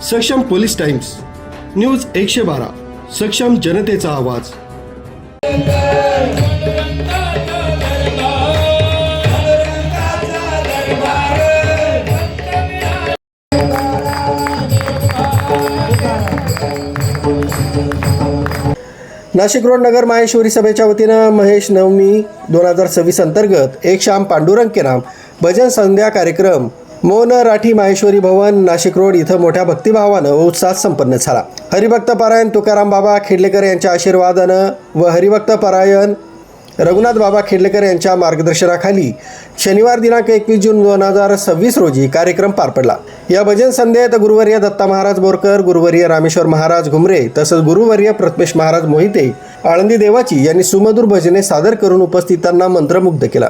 सक्षम police times news 112 सक्षम जनतेचा आवाज। नाशिक रोड नगर माहेश्वरी सभेच्या वतीनं महेश नवमी 2026 अंतर्गत एक शाम पांडुरंग के नाम भजन संध्या कार्यक्रम मौन राठी माहेश्वरी भवन नाशिक रोड इथं मोठ्या भक्तिभावानं व उत्साहात संपन्न झाला। हरिभक्त पारायण तुकाराम बाबा खेडलेकर यांच्या आशीर्वादानं व हरिभक्त पारायण रघुनाथ बाबा खेडलेकर यांच्या मार्गदर्शनाखाली शनिवार दिनांक 21 जून 2026 रोजी कार्यक्रम पार पडला। या भजन संध्येत गुरुवर्य दत्ता महाराज बोरकर, गुरुवर्य रामेश्वर महाराज घुमरे तसंच गुरुवर्य प्रथमेश महाराज मोहिते आळंदी देवाची यांनी सुमधुर भजने सादर करून उपस्थितांना मंत्रमुग्ध केला।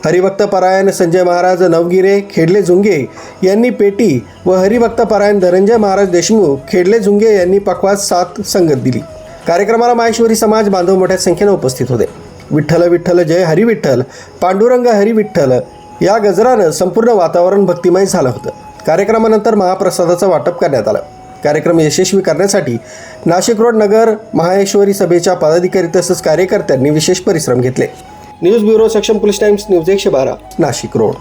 हरिभक्त पारायण संजय महाराज नवगिरे खेडले झुंगे यांनी पेटी व हरिभक्त पारायण धनंजय महाराज देशमुख खेडले झुंगे यांनी पखवाज साथ संगत दिली। कार्यक्रमाला माहेश्वरी समाज बांधव मोठ्या संख्येने उपस्थित होते। विठ्ठल विठ्ठल जय हरी विठ्ठल पांडुरंग हरी विठ्ठल या गजरानं संपूर्ण वातावरण भक्तिमय झालं होतं। कार्यक्रमानंतर महाप्रसादाचं वाटप करण्यात आलं। कार्यक्रम यशस्वी करण्यासाठी नाशिक रोड नगर माहेश्वरी सभेच्या पदाधिकारी तसंच कार्यकर्त्यांनी विशेष परिश्रम घेतले। न्यूज ब्युरो सक्षम police times news 112 Nashik road.